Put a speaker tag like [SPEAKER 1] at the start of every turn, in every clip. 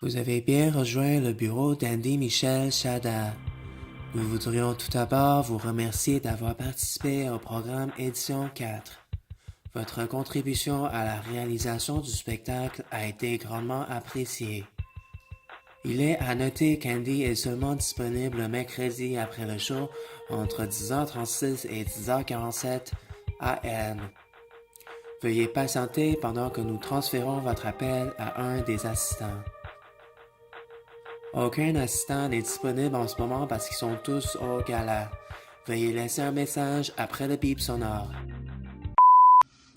[SPEAKER 1] Vous avez bien rejoint le bureau d'Andy Michel Chada. Nous voudrions tout d'abord vous remercier d'avoir participé au programme Édition 4. Votre contribution à la réalisation du spectacle a été grandement appréciée. Il est à noter qu'Andy est seulement disponible le mercredi après le show entre 10h36 et 10h47 AM. Veuillez patienter pendant que nous transférons votre appel à un des assistants. Aucun assistant n'est disponible en ce moment parce qu'ils sont tous au gala. Veuillez laisser un message après le bip sonore.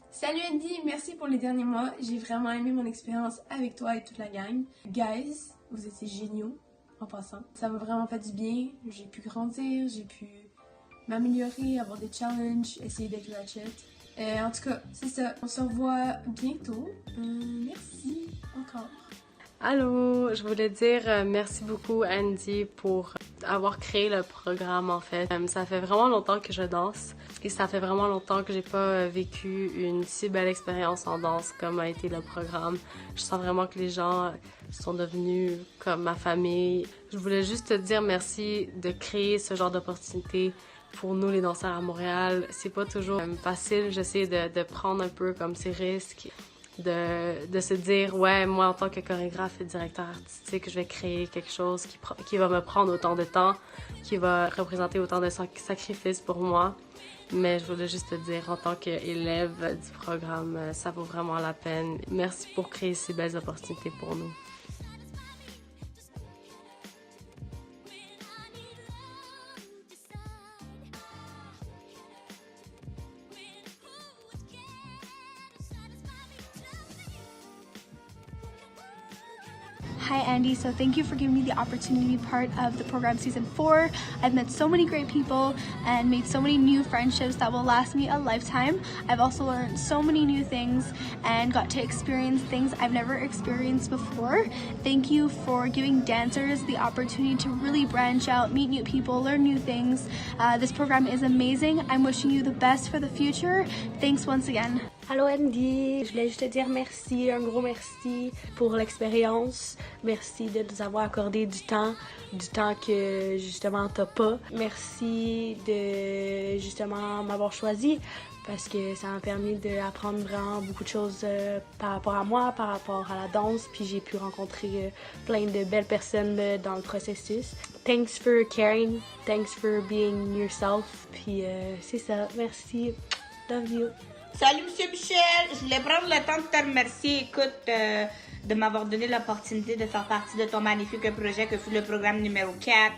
[SPEAKER 2] Salut Andy, merci pour les derniers mois. J'ai vraiment aimé mon expérience avec toi et toute la gang. Guys, vous étiez géniaux en passant. Ça m'a vraiment fait du bien. J'ai pu grandir, j'ai pu m'améliorer, avoir des challenges, essayer d'être ratchet. En tout cas, c'est ça. On se revoit bientôt. Merci encore.
[SPEAKER 3] Allô, je voulais dire merci beaucoup Andy pour avoir créé le programme en fait. Ça fait vraiment longtemps que je danse et ça fait vraiment longtemps que j'ai pas vécu une si belle expérience en danse comme a été le programme. Je sens vraiment que les gens sont devenus comme ma famille. Je voulais juste te dire merci de créer ce genre d'opportunité pour nous les danseurs à Montréal. C'est pas toujours facile, j'essaie de prendre un peu comme ces risques. De se dire, ouais, moi en tant que chorégraphe et directeur artistique, je vais créer quelque chose qui va me prendre autant de temps, qui va représenter autant de sacrifices pour moi. Mais je voulais juste te dire, en tant qu'élève du programme, ça vaut vraiment la peine. Merci pour créer ces belles opportunités pour nous.
[SPEAKER 4] Hi Andy, so thank you for giving me the opportunity to be part of the program season 4. I've met so many great people and made so many new friendships that will last me a lifetime. I've also learned so many new things and got to experience things I've never experienced before. Thank you for giving dancers the opportunity to really branch out, meet new people, learn new things. This program is amazing. I'm wishing you the best for the future. Thanks once again.
[SPEAKER 5] Allô Andy, je voulais juste te dire merci, un gros merci pour l'expérience. Merci de nous avoir accordé du temps que justement t'as pas. Merci de justement m'avoir choisi parce que ça m'a permis d'apprendre vraiment beaucoup de choses par rapport à moi, par rapport à la danse, puis j'ai pu rencontrer plein de belles personnes dans le processus. Thanks for caring, thanks for being yourself, puis c'est ça, merci, love you.
[SPEAKER 6] Salut Monsieur Michel, je voulais prendre le temps de te remercier, écoute, de m'avoir donné l'opportunité de faire partie de ton magnifique projet que fut le programme numéro 4,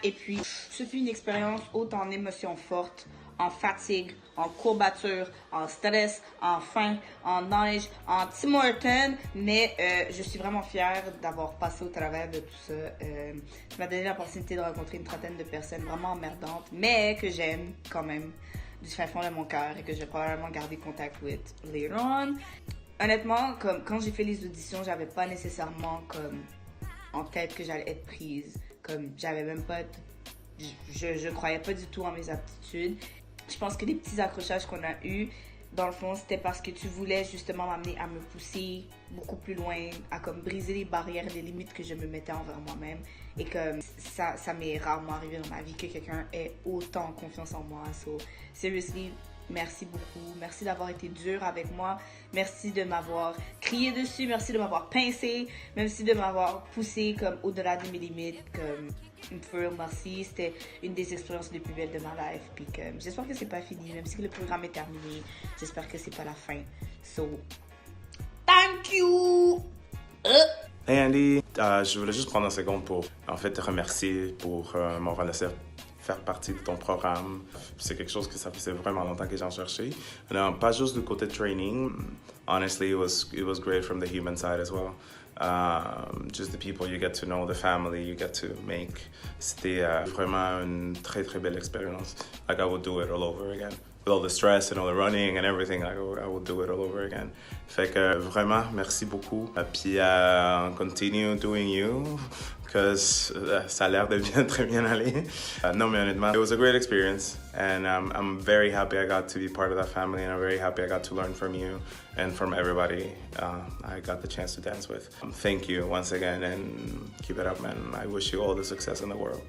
[SPEAKER 6] et puis ce fut une expérience haute en émotions fortes, en fatigue, en courbature, en stress, en faim, en neige, en Tim Hortons, mais je suis vraiment fière d'avoir passé au travers de tout ça. Ça m'a donné l'opportunité de rencontrer une trentaine de personnes vraiment emmerdantes, mais que j'aime quand même du fin fond de mon cœur et que je vais probablement garder contact with later on. Honnêtement, comme quand j'ai fait les auditions, j'avais pas nécessairement comme en tête que j'allais être prise. Comme j'avais même pas, je croyais pas du tout en mes aptitudes. Je pense que les petits accrochages qu'on a eus, dans le fond, c'était parce que tu voulais justement m'amener à me pousser beaucoup plus loin, à comme briser les barrières, les limites que je me mettais envers moi-même. Et que ça m'est rarement arrivé dans ma vie que quelqu'un ait autant confiance en moi. So, seriously, merci beaucoup. Merci d'avoir été dur avec moi. Merci de m'avoir crié dessus. Merci de m'avoir pincé. Merci de m'avoir poussé comme au-delà de mes limites. Comme, for real, merci. C'était une des expériences les plus belles de ma life. Puis j'espère que c'est pas fini. Même si le programme est terminé, j'espère que c'est pas la fin. So, thank you!
[SPEAKER 7] Hey Andy, je voulais juste prendre un seconde pour en fait te remercier pour m'avoir laissé faire partie de ton programme. C'est quelque chose que ça faisait vraiment longtemps que j'en cherchais. Non, pas juste du côté training. Honestly, it was great from the human side as well. Just the people you get to know, the family you get to make. C'était vraiment une très très belle expérience. Like I would do it all over again. With all the stress and all the running and everything, I would do it all over again. Fait que vraiment, merci beaucoup. Puis continue doing you. que ça a l'air de bien, très bien aller. Non, mais honnêtement, it was a great experience, and I'm very happy I got to be part of that family, and I'm very happy I got to learn from you and from everybody I got the chance to dance with. Thank you once again, and keep it up, man. I wish you all the success in the world.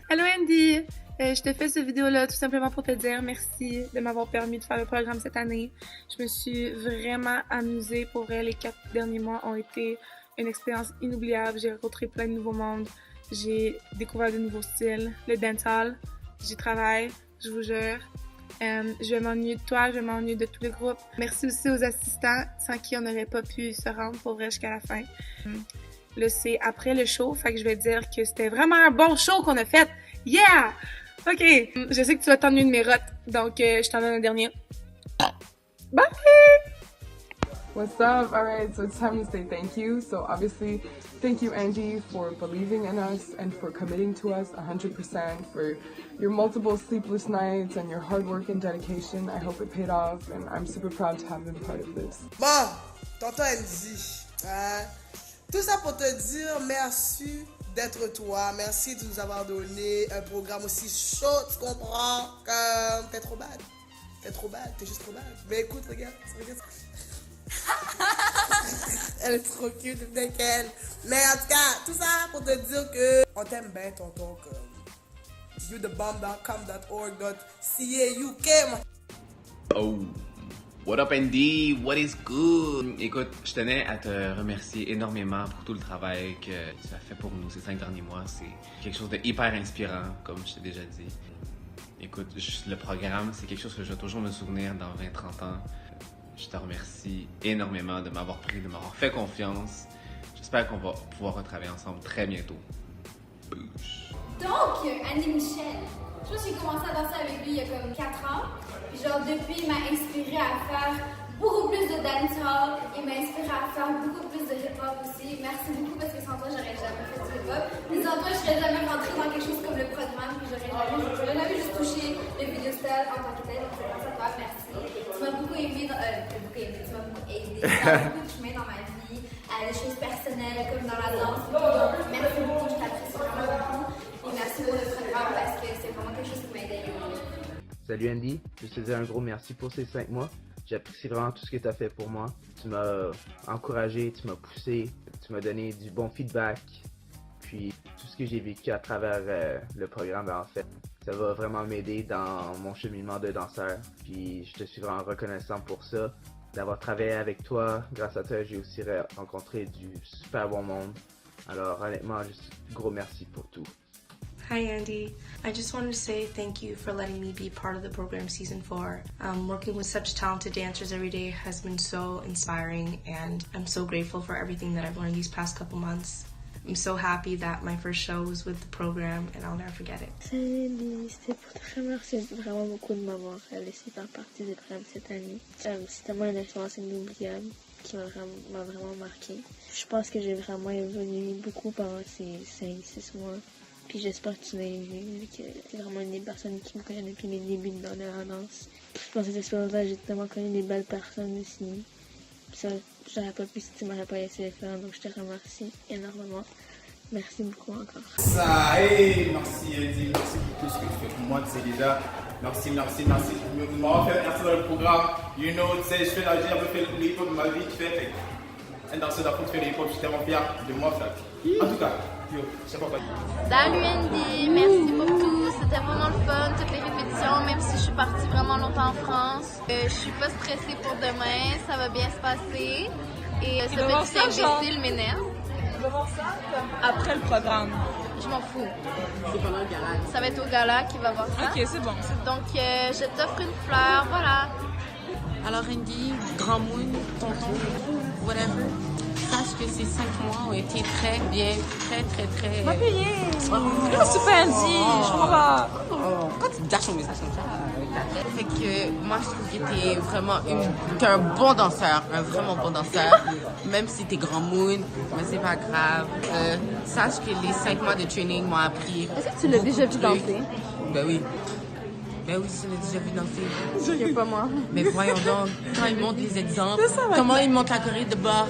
[SPEAKER 8] Hello Andy! Je te fais cette vidéo-là tout simplement pour te dire merci de m'avoir permis de faire le programme cette année. Je me suis vraiment amusée. Pour vrai, les 4 derniers mois ont été une expérience inoubliable. J'ai rencontré plein de nouveaux mondes. J'ai découvert de nouveaux styles. Le dancehall, j'y travaille, je vous jure. Je vais m'ennuyer de toi, je vais m'ennuyer de tous les groupes. Merci aussi aux assistants sans qui on n'aurait pas pu se rendre pour vrai jusqu'à la fin. Là, c'est après le show, fait que je vais dire que c'était vraiment un bon show qu'on a fait. Yeah! OK, je sais que tu vas t'ennuyer de mes rottes, donc je t'en donne un dernier. Bye!
[SPEAKER 9] What's up? All right, so it's time to say thank you. So obviously, thank you, Angie, for believing in us and for committing to us 100%, for your multiple sleepless nights and your hard work and dedication. I hope it paid off, and I'm super proud to have been part of this.
[SPEAKER 10] Bon, tonton Angie, tout ça pour te dire merci d'être toi. Merci de nous avoir donné un programme aussi chaud, tu comprends? T'es trop bad. T'es trop bad, t'es juste trop bad. Mais écoute, regarde. Elle est trop cute, avec elle. Mais en tout cas, tout ça pour te dire que on t'aime bien, tonton. youthe.com.org.ca.uk.
[SPEAKER 11] Oh, what up Andy? What is good? Écoute, je tenais à te remercier énormément pour tout le travail que tu as fait pour nous ces 5 derniers mois. C'est quelque chose de hyper inspirant, comme je t'ai déjà dit. Écoute, le programme, c'est quelque chose que je vais toujours me souvenir dans 20-30 ans. Je te remercie énormément de m'avoir pris, de m'avoir fait confiance. J'espère qu'on va pouvoir retravailler ensemble très bientôt. Bouche.
[SPEAKER 12] Donc, Andy Michel, je pense que j'ai commencé à danser avec lui il y a comme 4 ans. Puis genre, depuis, il m'a inspiré à faire beaucoup plus de dancehall. Il m'a inspiré à faire beaucoup plus de hip-hop aussi. Merci beaucoup parce que sans toi, j'aurais jamais fait du hip-hop. Mais sans toi, je serais jamais rentrée dans quelque chose comme le programme. Puis j'aurais jamais juste touché le vidéo style en tant que tel. Donc, c'est grâce à toi, merci. Tu m'as beaucoup aidé dans beaucoup de chemin dans ma vie, des choses personnelles comme dans la danse. Donc, merci beaucoup, je t'apprécie vraiment beaucoup. Et merci pour le programme parce que c'est vraiment quelque chose qui m'a aidé.
[SPEAKER 13] Salut Andy, je te dis un gros merci pour ces 5 mois. J'apprécie vraiment tout ce que tu as fait pour moi. Tu m'as encouragé, tu m'as poussé, tu m'as donné du bon feedback. Puis tout ce que j'ai vécu à travers le programme, en fait, ça va vraiment m'aider dans mon cheminement de danseur. Puis je te suis vraiment reconnaissant pour ça, d'avoir travaillé avec toi. Grâce à toi, j'ai aussi rencontré du super bon monde. Alors honnêtement, juste gros merci pour tout.
[SPEAKER 14] Hi Andy, I just wanted to say thank you for letting me be part of the program season 4. Working with such talented dancers every day has been so inspiring and I'm so grateful for everything that I've learned these past couple months. I'm so happy that my first show was with the program and I'll never forget it.
[SPEAKER 5] Salut Andy, c'était pour te remercier vraiment beaucoup de m'avoir laissé faire partie du programme cette année. C'est tellement une expérience inoubliable qui m'a vraiment marqué. Je pense que j'ai vraiment évolué beaucoup pendant ces 5-6 mois. Puis j'espère que tu m'as aimé, vu que t'es vraiment une des personnes qui me connaît depuis mes débuts de la danse. Dans cette expérience-là, j'ai tellement connu des belles personnes aussi. Ça, j'aurais pas pu si tu m'aurais pas laissé le faire, donc je te remercie énormément. Merci beaucoup encore.
[SPEAKER 15] Ça, hey, merci Andy, merci pour tout ce que tu fais pour moi, tu sais déjà. Merci. Merci dans le programme. You know, tu sais, je fais la vie, un peu fait le hip-hop de ma vie, tu fais. Un danseur d'Afrique qui fait le hip-hop, je suis tellement fier de moi, ça. En tout cas.
[SPEAKER 16] Salut Andy, merci pour tout, c'était vraiment le fun, toutes les répétitions, même si je suis partie vraiment longtemps en France. Je suis pas stressée pour demain, ça va bien se passer. Et ce petit imbécile m'énerve.
[SPEAKER 17] On va voir ça après le programme.
[SPEAKER 16] Je m'en fous. C'est pendant le gala. Ça va être au gala qui va voir ça.
[SPEAKER 17] Ok, c'est bon.
[SPEAKER 16] Donc je t'offre une fleur, voilà.
[SPEAKER 18] Alors Andy, grand moune, tonton, whatever. Sache que ces 5 mois ont été très bien, très...
[SPEAKER 17] On va payer! Super Andy, je crois pas!
[SPEAKER 18] Pourquoi tu dashes mon message comme ça? Fait que moi je trouve que t'es un bon danseur, un vraiment bon danseur. Même si t'es grand moon, mais c'est pas grave. Sache que les 5 mois de training m'ont appris.
[SPEAKER 3] Est-ce que tu l'as déjà vu danser?
[SPEAKER 18] Ben oui. Ben oui, je l'ai déjà vu danser.
[SPEAKER 3] Je sais pas moi.
[SPEAKER 18] Mais voyons donc, quand ils montrent les exemples, comment ils montrent la choré de bord.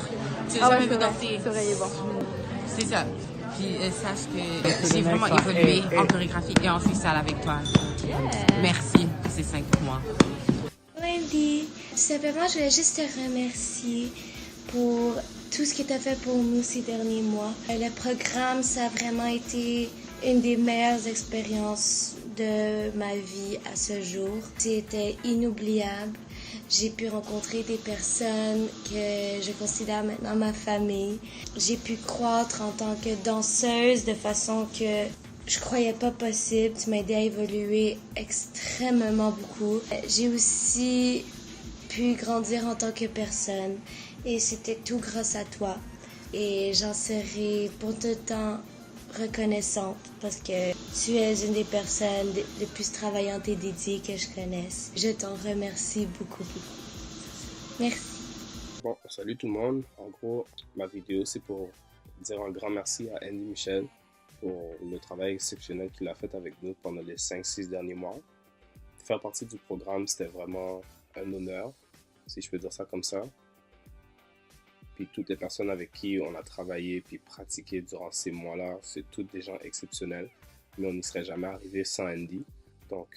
[SPEAKER 18] Tu l'as jamais vu danser.
[SPEAKER 3] C'est vrai, il est bon.
[SPEAKER 18] C'est ça. Puis sache que j'ai vraiment évolué en chorégraphie et en freestyle avec toi. Merci pour ces 5 mois.
[SPEAKER 19] Andy, simplement, je voulais juste te remercier pour tout ce que tu as fait pour nous ces derniers mois. Le programme, ça a vraiment été une des meilleures expériences de ma vie à ce jour. C'était inoubliable. J'ai pu rencontrer des personnes que je considère maintenant ma famille. J'ai pu croître en tant que danseuse de façon que je croyais pas possible. Tu m'as aidé à évoluer extrêmement beaucoup. J'ai aussi pu grandir en tant que personne et c'était tout grâce à toi. Et j'en serai pour tout le temps reconnaissante parce que tu es une des personnes les plus travaillantes et dédiées que je connaisse. Je t'en remercie beaucoup. Merci.
[SPEAKER 20] Bon, salut tout le monde. En gros, ma vidéo, c'est pour dire un grand merci à Andy Michel pour le travail exceptionnel qu'il a fait avec nous pendant les 5-6 derniers mois. Faire partie du programme, c'était vraiment un honneur, si je peux dire ça comme ça. Puis toutes les personnes avec qui on a travaillé puis pratiqué durant ces mois-là, c'est toutes des gens exceptionnels, mais on n'y serait jamais arrivé sans Andy. Donc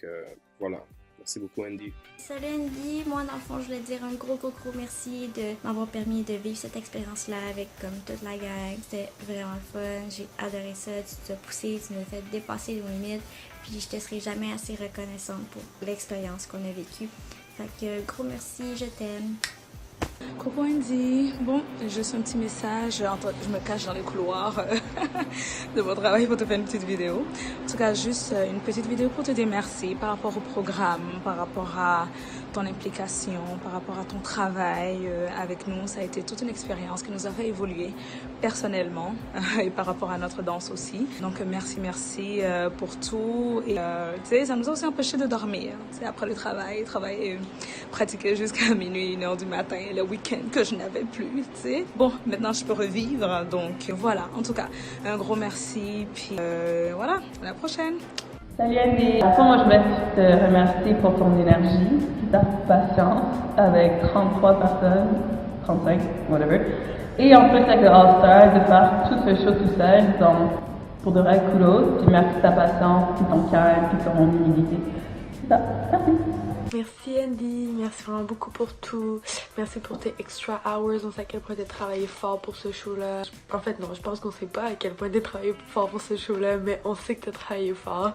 [SPEAKER 20] voilà, merci beaucoup Andy.
[SPEAKER 21] Salut Andy, moi dans le fond je voulais dire un gros merci de m'avoir permis de vivre cette expérience-là avec comme toute la gang. C'était vraiment fun, j'ai adoré ça, tu t'as poussé, tu m'as fait dépasser nos limites, puis je te serai jamais assez reconnaissante pour l'expérience qu'on a vécue. Fait que gros merci, je t'aime.
[SPEAKER 22] Coucou Andy, bon, juste un petit message, je me cache dans les couloirs de mon travail pour te faire une petite vidéo. En tout cas, juste une petite vidéo pour te dire merci par rapport au programme, par rapport à ton implication, par rapport à ton travail avec nous. Ça a été toute une expérience qui nous a fait évoluer personnellement et par rapport à notre danse aussi. Donc merci pour tout. Et tu sais, ça nous a aussi empêché de dormir. Tu sais, après le travail, pratiquer jusqu'à minuit, 1h du matin, le week-end que je n'avais plus, tu sais. Bon, maintenant je peux revivre, donc voilà. En tout cas, un gros merci, puis voilà, à la prochaine.
[SPEAKER 23] Salut Andy. À moi, je voulais te remercier pour ton énergie et ta patience avec 33 personnes, 35, whatever. Et en plus avec le All-Star, de faire tout ce show tout seul. Donc, pour de vrai, kudos. Puis merci de ta patience, puis ton calme, puis ton humilité. C'est ça. Merci.
[SPEAKER 3] Merci Andy, merci vraiment beaucoup pour tout. Merci pour tes extra hours. On sait à quel point tu as travaillé fort pour ce show-là. En fait, non, je pense qu'on sait pas à quel point tu as travaillé fort pour ce show-là, mais on sait que tu as travaillé fort.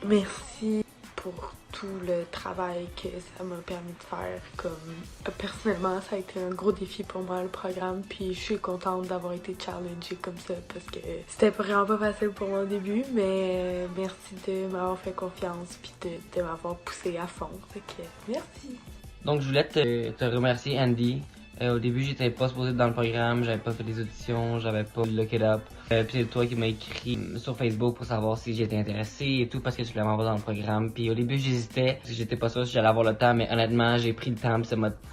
[SPEAKER 3] Merci pour tout le travail que ça m'a permis de faire. Comme personnellement, ça a été un gros défi pour moi le programme, puis je suis contente d'avoir été challengée comme ça parce que c'était vraiment pas facile pour moi au début, mais merci de m'avoir fait confiance puis de m'avoir poussé à fond. Fait que merci.
[SPEAKER 24] Donc je voulais te remercier Andy. Au début, j'étais pas supposé être dans le programme, j'avais pas fait des auditions, j'avais pas look it up. Puis c'est toi qui m'as écrit sur Facebook pour savoir si j'étais intéressé et tout parce que tu voulais m'avoir dans le programme. Puis au début, j'hésitais, parce que j'étais pas sûr si j'allais avoir le temps, mais honnêtement, j'ai pris le temps, puis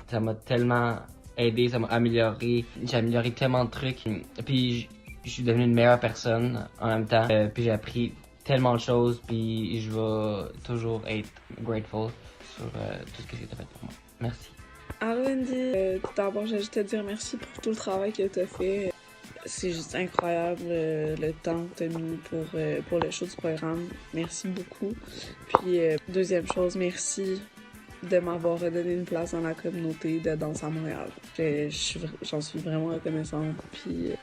[SPEAKER 24] ça m'a tellement aidé, ça m'a amélioré. J'ai amélioré tellement de trucs. Puis je suis devenu une meilleure personne en même temps. Puis j'ai appris tellement de choses, puis je vais toujours être grateful sur tout ce que tu as fait pour moi. Merci.
[SPEAKER 25] Allô Andy, d'abord j'ai juste te dire merci pour tout le travail que tu as fait. C'est juste incroyable le temps que tu as mis pour le show du programme. Merci beaucoup. Puis deuxième chose, merci de m'avoir redonné une place dans la communauté de danse à Montréal. J'en suis vraiment reconnaissante. Puis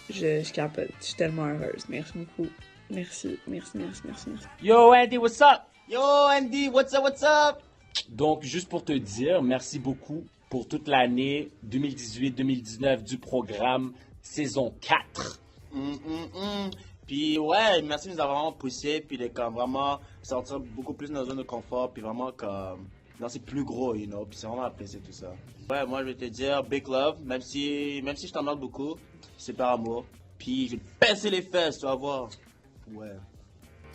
[SPEAKER 25] je capote. Je suis tellement heureuse. Merci beaucoup. Merci.
[SPEAKER 26] Yo Andy, what's up? Yo Andy, what's up? Donc, juste pour te dire, merci beaucoup pour toute l'année 2018-2019 du programme saison 4.
[SPEAKER 27] Puis ouais, merci de nous avoir vraiment poussé, puis de comme vraiment sortir beaucoup plus de notre zone de confort, puis vraiment comme danser plus gros, you know, puis c'est vraiment apprécié tout ça. Ouais, moi je vais te dire big love, même si je t'emmerde beaucoup, c'est par amour. Puis je vais te pincer les fesses, tu vas voir. Ouais.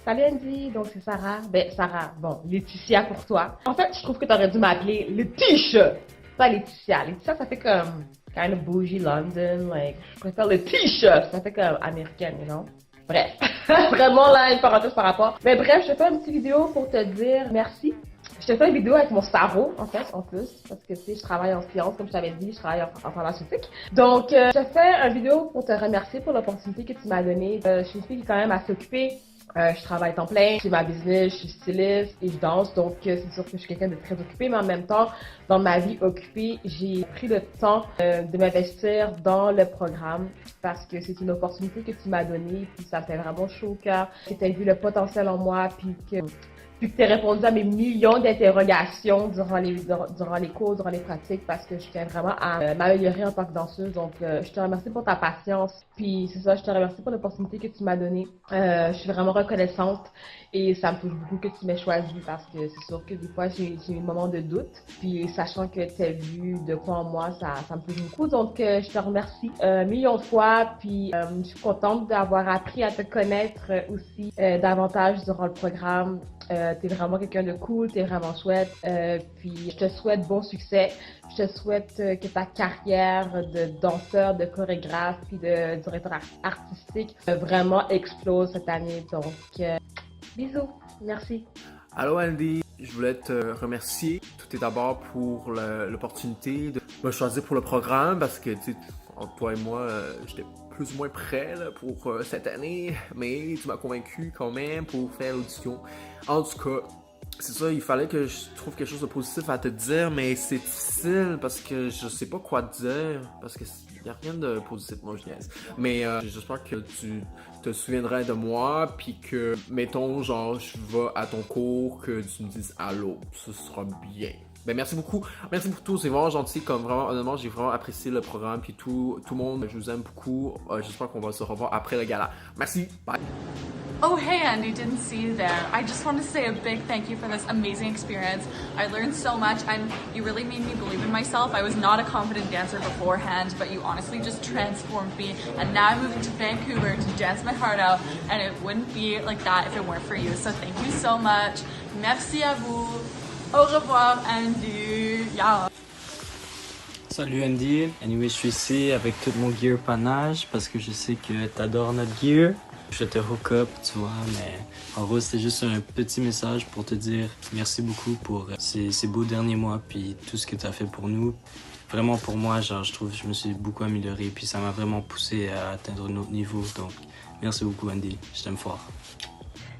[SPEAKER 28] Salut Andy, donc c'est Sarah. Bon, Laetitia pour toi. En fait, je trouve que t'aurais dû m'appeler Laetitia. Pas Laetitia. Laetitia, ça fait comme kind of bougie London, like, je préfère Laetitia. Ça fait comme américaine, you know? Bref. Vraiment là, une parenthèse par rapport. Mais bref, je te fais une petite vidéo pour te dire merci. Je te fais une vidéo avec mon cerveau, en fait, en plus, parce que, tu sais, je travaille en sciences, comme je t'avais dit, je travaille en pharmaceutique. Donc, je te fais une vidéo pour te remercier pour l'opportunité que tu m'as donnée. Je suis une fille qui est quand même assez occupée. Je travaille temps plein, j'ai ma business, je suis styliste et je danse, donc c'est sûr que je suis quelqu'un de très occupé, mais en même temps, dans ma vie occupée, j'ai pris le temps de m'investir dans le programme parce que c'est une opportunité que tu m'as donnée, puis ça me fait vraiment chaud au cœur, que tu as vu le potentiel en moi, puis que tu as répondu à mes millions d'interrogations durant les cours, durant les pratiques, parce que je tiens vraiment à m'améliorer en tant que danseuse. Donc, je te remercie pour ta patience. Puis, c'est ça, je te remercie pour l'opportunité que tu m'as donnée. Je suis vraiment reconnaissante et ça me touche beaucoup que tu m'aies choisi parce que c'est sûr que des fois, j'ai eu un moment de doute. Puis, sachant que tu as vu de quoi en moi, ça me touche beaucoup. Donc, je te remercie millions de fois. Puis, je suis contente d'avoir appris à te connaître aussi davantage durant le programme. T'es vraiment quelqu'un de cool, t'es vraiment chouette. Puis je te souhaite bon succès. Je te souhaite que ta carrière de danseur, de chorégraphe, puis de directeur artistique vraiment explose cette année. Donc, bisous. Merci.
[SPEAKER 1] Allô Andy, je voulais te remercier. Tout est d'abord pour l'opportunité de me choisir pour le programme parce que, tu sais, entre toi et moi, j'étais plus ou moins prêt là, pour cette année, mais tu m'as convaincu quand même pour faire l'audition. En tout cas, c'est ça, il fallait que je trouve quelque chose de positif à te dire, mais c'est difficile parce que je sais pas quoi te dire, parce que y a rien de positif, moi je niaise. Mais j'espère que tu te souviendras de moi, puis que, mettons, genre, je vais à ton cours, que tu me dises allô, ce sera bien. Ben merci beaucoup pour tout, c'est vraiment gentil, comme vraiment, honnêtement, j'ai vraiment apprécié le programme, puis tout le monde, je vous aime beaucoup, j'espère qu'on va se revoir après le gala. Merci, bye!
[SPEAKER 2] Oh, hey, Andy, didn't see you there. I just want to say a big thank you for this amazing experience. I learned so much, and you really made me believe in myself. I was not a confident dancer beforehand, but you honestly just transformed me, and now I'm moving to Vancouver to dance my heart out, and it wouldn't be like that if it weren't for you. So thank you so much. Merci à vous. Au revoir, Andy. Yeah.
[SPEAKER 4] Salut Andy. Anyway, je suis ici avec tout mon gear panache parce que je sais que t'adores notre gear. Je te hook up, tu vois, mais en gros, c'était juste un petit message pour te dire merci beaucoup pour ces beaux derniers mois puis tout ce que tu as fait pour nous. Vraiment pour moi, genre, je trouve que je me suis beaucoup amélioré puis ça m'a vraiment poussé à atteindre un autre niveau. Donc, merci beaucoup Andy, je t'aime fort.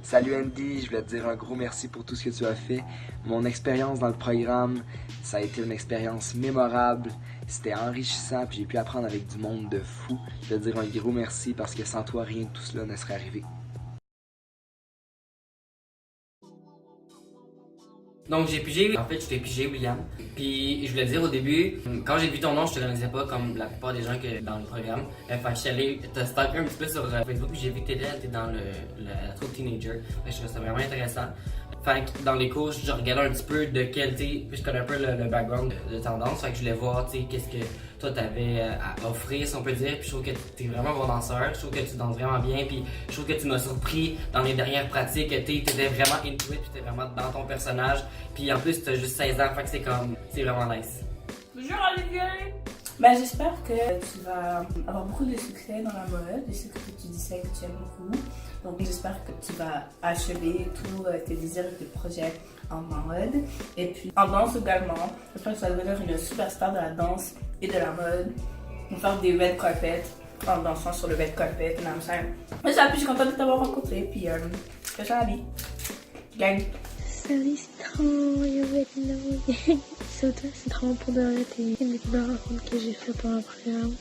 [SPEAKER 6] Salut Andy, je voulais te dire un gros merci pour tout ce que tu as fait. Mon expérience dans le programme, ça a été une expérience mémorable. C'était enrichissant, puis j'ai pu apprendre avec du monde de fou. Je veux te dire un gros merci parce que sans toi, rien de tout cela ne serait arrivé.
[SPEAKER 24] Donc j'ai pigé, en fait j'étais pigé William. Puis je voulais dire au début, quand j'ai vu ton nom, je te connaissais pas comme la plupart des gens que dans le programme. Fait que je suis allé te stalker un petit peu sur Facebook, puis j'ai vu que t'étais dans la troupe Teenager. Fait que je trouvais ça vraiment intéressant. Fait que dans les cours, je regardais un petit peu de quel, puis je connais un peu le background de tendance. Fait que je voulais voir, tu sais, qu'est-ce que toi t'avais à offrir, si on peut dire. Puis je trouve que t'es vraiment bon danseur. Je trouve que tu danses vraiment bien. Puis je trouve que tu m'as surpris dans les dernières pratiques. T'étais vraiment into it, puis t'étais vraiment dans ton personnage. Puis en plus, t'as juste 16 ans. Fait que c'est vraiment nice.
[SPEAKER 22] Bonjour Olivier! Ben, j'espère que tu vas avoir beaucoup de succès dans la mode. Je sais que tu dis ça que tu aimes beaucoup. Donc j'espère que tu vas achever tous tes désirs et tes projets en mode. Et puis en danse également. J'espère que tu vas devenir une superstar de la danse et de la mode. On va faire des red carpets en dansant sur le red carpet. Mais ça, puis je suis contente de t'avoir rencontré. Puis je te la vie. Gang!
[SPEAKER 19] Salut, c'est trop yo, c'est toi, c'est trop pour de vrai, t'es une des plus belles rencontres que j'ai fait pendant le programme.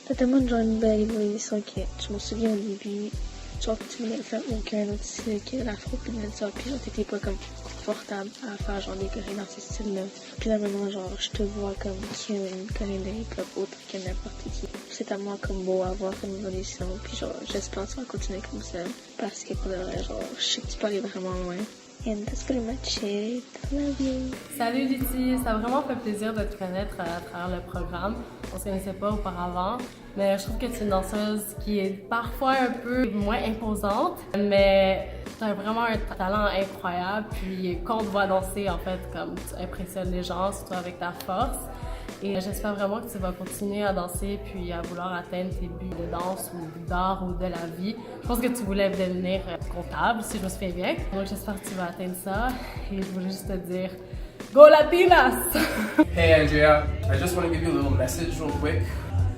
[SPEAKER 19] T'as tellement genre une belle évolution que je me souviens au début, genre que tu voulais faire aucun autre style que l'afro puis le ça, puis genre t'étais pas comme confortable à faire genre des chorés dans ce style-là. Puis là maintenant genre je te vois comme une choré de hip-hop autre que n'importe qui. C'est tellement comme beau à voir comme évolution, puis genre j'espère que tu vas continuer comme ça, parce que pour de vrai genre je sais que tu peux aller vraiment loin. And that's pretty much it. I love you.
[SPEAKER 3] Salut Lucie, ça a vraiment fait plaisir de te connaître à travers le programme. On se connaissait pas auparavant, mais je trouve que tu es une danseuse qui est parfois un peu moins imposante, mais tu as vraiment un talent incroyable. Puis quand on te voit danser, en fait, comme tu impressionnes les gens, surtout avec ta force. Et j'espère vraiment que tu vas continuer à danser puis à vouloir atteindre tes buts de danse ou d'art ou de la vie. Je pense que tu voulais devenir comptable, si je me souviens bien. Donc j'espère que tu vas atteindre ça. Et je voulais juste te dire, Go Latinas!
[SPEAKER 7] Hey Andrea, I just want to give you a little message real quick.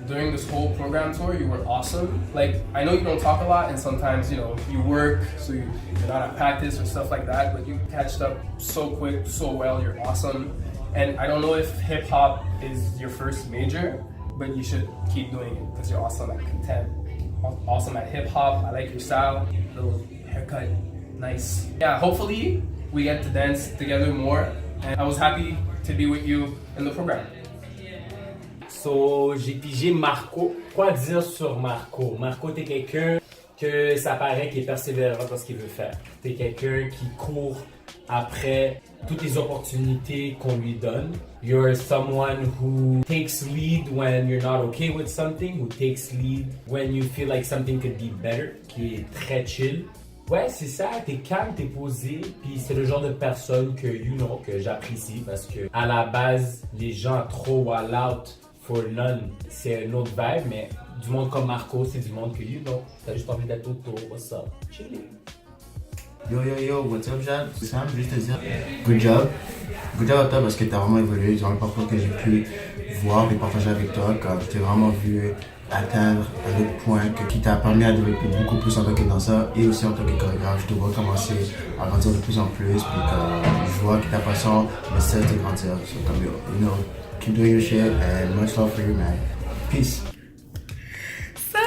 [SPEAKER 7] During this whole program tour, you were awesome. Like, I know you don't talk a lot and sometimes, you know, you work, so you're not at practice or stuff like that, but you catched up so quick, so well, you're awesome. And I don't know if hip hop is your first major, but you should keep doing it because you're awesome at content, awesome at hip hop. I like your style, little haircut, nice. Yeah, hopefully we get to dance together more. And I was happy to be with you in the program.
[SPEAKER 8] So, j'ai pigé Marco. Quoi dire sur Marco? Marco, t'es quelqu'un que ça paraît qu'il est persévérant dans ce qu'il veut faire. T'es quelqu'un qui court après toutes les opportunités qu'on lui donne. You're someone who takes lead when you're not okay with something, who takes lead when you feel like something could be better, qui est très chill. Ouais, c'est ça, t'es calme, t'es posé, puis c'est le genre de personne que, que j'apprécie parce que à la base, les gens trop wild out for none, c'est un autre vibe, mais du monde comme Marco, c'est du monde que, t'as juste envie d'être autour, what's up, chilling.
[SPEAKER 9] Yo, what's up, Jade? C'est Sam, juste te dire, good job à toi parce que t'as vraiment évolué durant le parcours que j'ai pu voir et partager avec toi, quand t'es vraiment vu atteindre un autre point qui t'a permis à développer beaucoup plus en tant que danseur et aussi en tant que chorégraphe. Je te vois commencer à grandir de plus en plus, puis je vois que ta passion ne cesse de grandir. So, comme, keep doing your shit and much love for you, man. Peace.
[SPEAKER 22] Sam,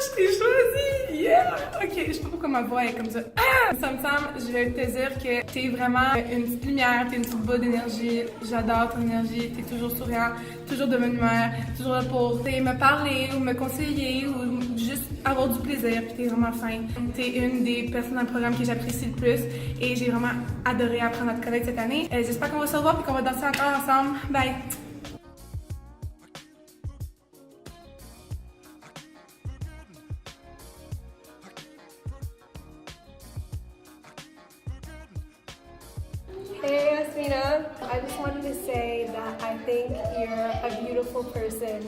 [SPEAKER 22] je t'ai choisi! Yeah! Ok, je sais pas pourquoi ma voix est comme ça. Ah! Sam, je vais te dire que t'es vraiment une petite lumière, t'es une petite boule d'énergie. J'adore ton énergie, t'es toujours souriant, toujours de bonne humeur, toujours là pour me parler ou me conseiller ou juste avoir du plaisir, puis t'es vraiment fin. T'es une des personnes dans le programme que j'apprécie le plus et j'ai vraiment adoré apprendre à te connaître cette année. J'espère qu'on va se revoir puis qu'on va danser encore ensemble. Bye!
[SPEAKER 5] Hey, Asmina. I just wanted to say that I think you're a beautiful person.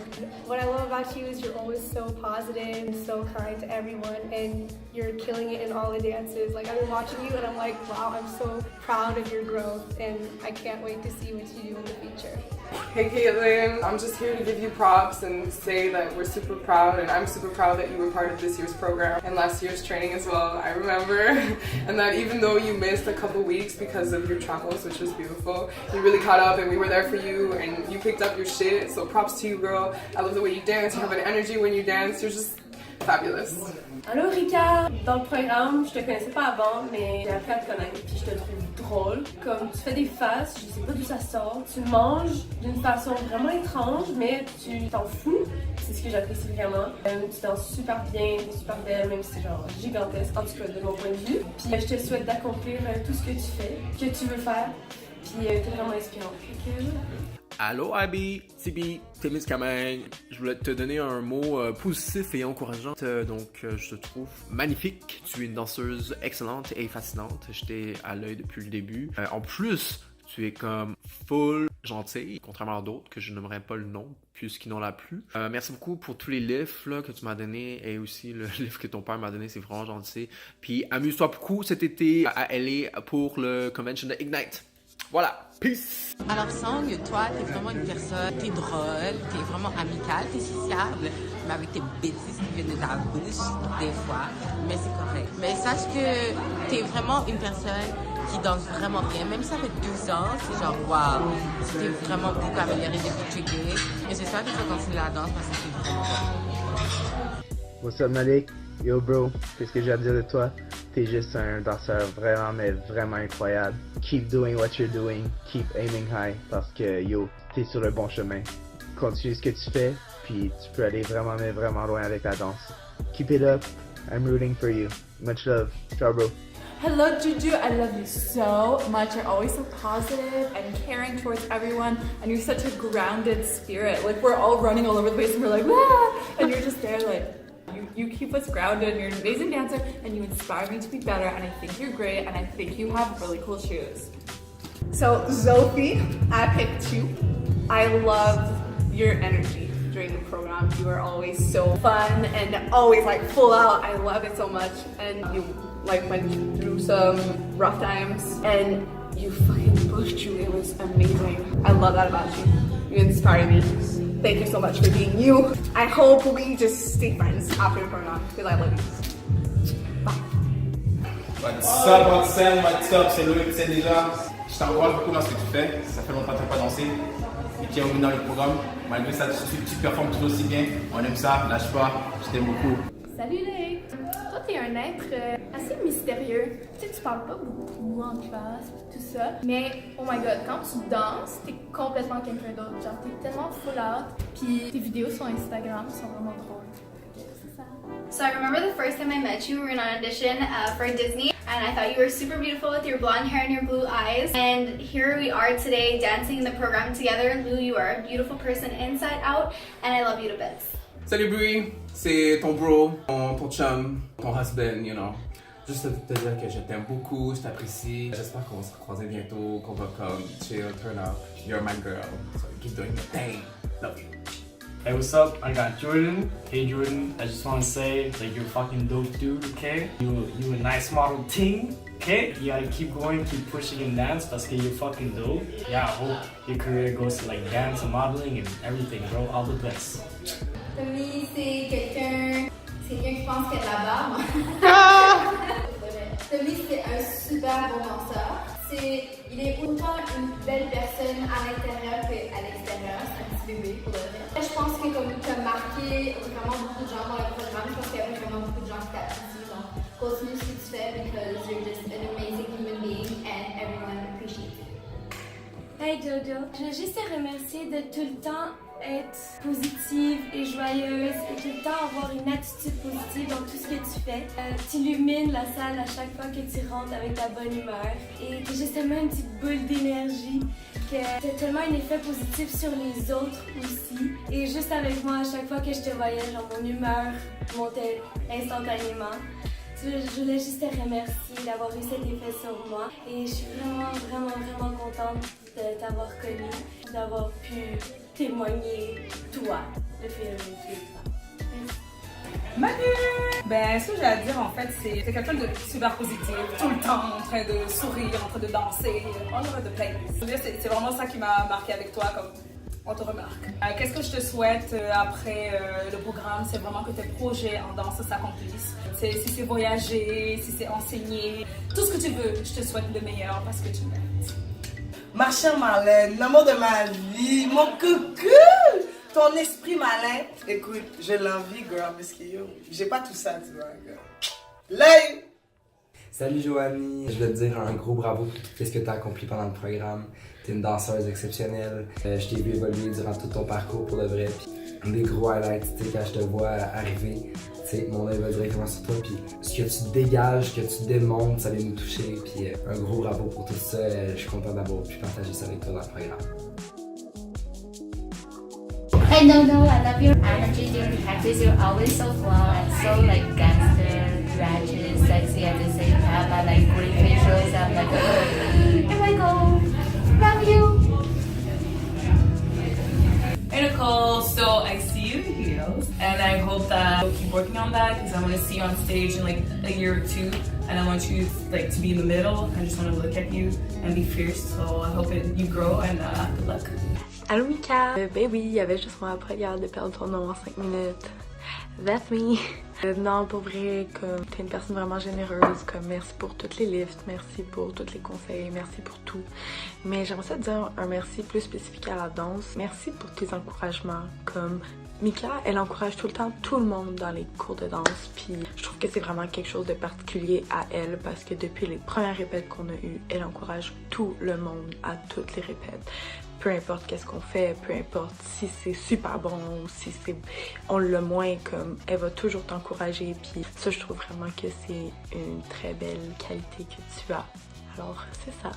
[SPEAKER 5] What I love about you is you're always so positive and so kind to everyone, and you're killing it in all the dances. Like, I've been watching you and I'm like, wow, I'm so proud of your growth, and I can't wait to see what you do in the future.
[SPEAKER 10] Hey Caitlin, I'm just here to give you props and say that we're super proud, and I'm super proud that you were part of this year's program and last year's training as well, I remember. And that even though you missed a couple weeks because of your travels, which was beautiful, you really caught up and we were there for you and you picked up your shit, so props to you, girl. I love the way you dance, you have an energy when you dance, you're just fabulous.
[SPEAKER 3] Allô Ricard, dans le programme, je te connaissais pas avant, mais j'ai appris à te connaître, puis je te trouve drôle. Comme tu fais des faces, je sais pas d'où ça sort, tu manges d'une façon vraiment étrange, mais tu t'en fous, c'est ce que j'apprécie vraiment. Tu danses super bien, t'es super belle, même si c'est genre gigantesque, en tout cas de mon point de vue. Puis je te souhaite d'accomplir tout ce que tu fais, que tu veux faire, puis t'es vraiment inspirante.
[SPEAKER 1] Allô Abby, CB, Témiscamingue. Je voulais te donner un mot positif et encourageant. Je te trouve magnifique. Tu es une danseuse excellente et fascinante. J'étais à l'œil depuis le début. En plus, tu es comme full gentille, contrairement à d'autres que je nommerai pas le nom puisqu'ils n'ont la plus. Merci beaucoup pour tous les livres là, que tu m'as donné et aussi le livre que ton père m'a donné, c'est vraiment gentil. Puis amuse-toi beaucoup cet été à LA pour le convention de Ignite. Voilà, peace!
[SPEAKER 18] Alors Sang, toi, t'es vraiment une personne, t'es drôle, t'es vraiment amicale, t'es sociable, mais avec tes bêtises qui viennent de ta bouche, des fois, mais c'est correct. Mais sache que t'es vraiment une personne qui danse vraiment bien, même si ça fait 12 ans, c'est genre wow, tu t'es vraiment beaucoup amélioré depuis que tu es gay, et c'est ça qu'il faut continuer la danse parce que c'est vraiment bon.
[SPEAKER 11] What's up Malik? Yo bro, qu'est-ce que j'ai à dire de toi? T'es juste un danseur vraiment incroyable. Keep doing what you're doing, keep aiming high, parce que yo, t'es sur le bon chemin. Continue ce que tu fais, puis tu peux aller vraiment loin avec la danse. Keep it up, I'm rooting for you. Much love, ciao bro.
[SPEAKER 12] Hello Juju, I love you so much. You're always so positive and caring towards everyone, and you're such a grounded spirit. Like, we're all running all over the place and we're like, ah! And you're just there like, you keep us grounded, you're an amazing dancer, and you inspire me to be better, and I think you're great, and I think you have really cool shoes.
[SPEAKER 22] So, Sophie, I picked you
[SPEAKER 12] I loved your energy during the program. You were always so fun and always like full out. I love it so much. And you like went through some rough times and you fucking pushed through. It was amazing. I love that about you. You inspire me. Thank you so much for being you. I hope we just stay friends after the program because I love you.
[SPEAKER 13] What's up, c'est Louis, c'est déjà. Je t'encourage beaucoup dans ce que tu fais. Ça fait longtemps que tu n'as pas dansé. Et tu es revenu dans le programme. Malgré ça, tu performes toujours aussi bien. On aime ça, lâche pas. Je t'aime beaucoup.
[SPEAKER 14] Salut Lé! Toi, t'es un être assez mystérieux. Tu sais, tu parles pas beaucoup en classe, tout ça. Mais, oh my god, quand tu danses, t'es complètement quelqu'un d'autre. Genre, t'es tellement full out. Puis tes vidéos sur Instagram sont vraiment drôles. C'est ça.
[SPEAKER 15] So I remember the first time I met you, we were in an audition for Disney, and I thought you were super beautiful with your blonde hair and your blue eyes. And here we are today dancing in the program together. Lou, you are a beautiful person inside out, and I love you to bits.
[SPEAKER 7] Salut Brie, c'est ton bro, ton chum, ton husband, you know. Juste te dire que je t'aime beaucoup, je t'apprécie. J'espère qu'on va se recroiser bientôt, qu'on va comme chill, turn up. You're my girl, so keep doing your thing. Love you.
[SPEAKER 4] Hey, what's up? I got Jordan. Hey, Jordan. I just want to say that you're a fucking dope dude, okay? You a nice model team, okay? You gotta keep going, keep pushing in dance parce que you're fucking dope. Yeah, I hope your career goes to like dance and modeling and everything, bro. All the best.
[SPEAKER 15] Tommy, c'est quelqu'un qui pense qu'il a de la barbe. Tommy, c'est un super bon danseur. Il est autant une belle personne à l'intérieur qu'à l'extérieur. C'est un petit bébé pour le dire. Je pense que comme tu as marqué vraiment beaucoup de gens dans le programme, je pense qu'il y avait vraiment beaucoup de gens qui t'apprécient. Donc, continue ce que tu fais because you're just an amazing human being and everyone appreciates you.
[SPEAKER 19] Hey Jojo, je veux juste te remercier de tout le temps être positive et joyeuse et tout le temps avoir une attitude positive dans tout ce que tu fais. Tu illumines la salle à chaque fois que tu rentres avec ta bonne humeur et t'es justement une petite boule d'énergie que t'as tellement un effet positif sur les autres aussi. Et juste avec moi, à chaque fois que je te voyais, genre mon humeur montait instantanément. Je voulais juste te remercier d'avoir eu cet effet sur moi et je suis vraiment contente de t'avoir connu, d'avoir pu témoigner toi, le film de toi.
[SPEAKER 22] Manu! Ben, ce que j'ai à dire en fait, c'est quelqu'un de super positif, tout le temps en train de sourire, en train de danser, all over the place. C'est vraiment ça qui m'a marqué avec toi, comme on te remarque. Qu'est-ce que je te souhaite après le programme? C'est vraiment que tes projets en danse s'accomplissent. Si c'est voyager, si c'est enseigner, tout ce que tu veux, je te souhaite le meilleur parce que tu mérites.
[SPEAKER 16] Ma chère Marlène, l'amour de ma vie, mon coucou! Ton esprit malin. Écoute, je l'envie, girl, parce que yo, j'ai pas tout ça, tu vois, girl. L'œil!
[SPEAKER 6] Salut Joanie, je veux te dire un gros bravo pour tout ce que tu as accompli pendant le programme. T'es une danseuse exceptionnelle. Je t'ai vu évoluer durant tout ton parcours pour le vrai. Puis des gros highlights, tu sais, quand je te vois arriver, tu sais, mon œil va directement sur toi. Puis ce que tu dégages, ce que tu démontres, ça vient nous toucher. Puis un gros bravo pour tout ça. Je suis content d'avoir pu partager ça avec toi dans le programme.
[SPEAKER 17] Hey Dodo, I love your energy during practice. You're always so flow and so like gangster, ratchet, sexy at the same time. I like great facials. I'm like, oh, here I go. Love you.
[SPEAKER 20] Hey Nicole, so I see you in heels and I hope that you'll keep working on that because I want to see you on stage in like a year or two and I want you like to be in the middle. I just want to look at you and be fierce, so I hope you grow and good luck.
[SPEAKER 3] Allô Mika! Ben oui, il y avait juste moi après regarde de perdre ton nom en 5 minutes. That's me! Non, pour vrai, comme t'es une personne vraiment généreuse, comme merci pour toutes les lifts, merci pour tous les conseils, merci pour tout. Mais j'aimerais ça te dire un merci plus spécifique à la danse. Merci pour tes encouragements, comme Mika, elle encourage tout le temps tout le monde dans les cours de danse, puis je trouve que c'est vraiment quelque chose de particulier à elle parce que depuis les premières répètes qu'on a eues, elle encourage tout le monde à toutes les répètes. Peu importe qu'est-ce qu'on fait, peu importe si c'est super bon ou si on le moins, comme elle va toujours t'encourager, puis ça je trouve vraiment que c'est une très belle qualité que tu as. Alors c'est ça.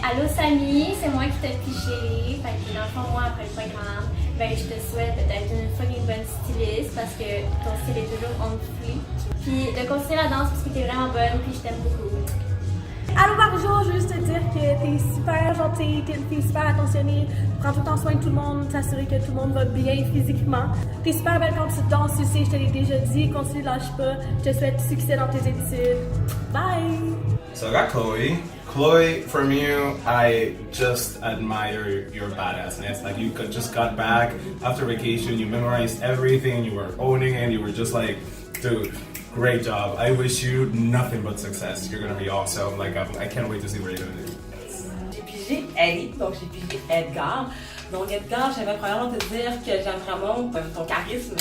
[SPEAKER 15] Allô Samy, c'est moi qui t'ai piché. Fait que dans le fond, moi après le programme, ben je te souhaite d'être une fucking bonne styliste parce que ton style est toujours on fleek. Puis de continuer la danse parce que t'es vraiment bonne, puis je t'aime beaucoup.
[SPEAKER 5] Allô Marjo, je veux juste te dire que t'es super gentille, t'es une fille super attentionnée, prends tout le temps soin de tout le monde, t'assurer que tout le monde va bien physiquement. T'es super belle quand tu danses, tu sais, je te l'ai déjà dit, continue, lâche pas. Je te souhaite succès dans tes études. Bye!
[SPEAKER 2] So I got Chloe. Chloe, from you, I just admire your badassness. Like you just got back after vacation, you memorized everything, you were owning it, you were just like, dude, great job. I wish you nothing but success. You're gonna be awesome. Like I can't wait to see what you're gonna do.
[SPEAKER 21] J'ai pigé Ellie, donc j'ai pigé Edgar. Donc Edgar, j'aimerais premièrement te dire que j'aime vraiment ton charisme,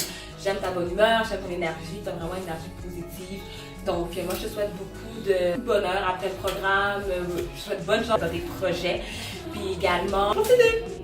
[SPEAKER 21] j'aime ta bonne humeur, j'aime ton énergie, t'as vraiment une énergie positive. Donc moi je te souhaite beaucoup de bonheur après le programme, je te souhaite bonne chance dans tes projets. Puis également, continue!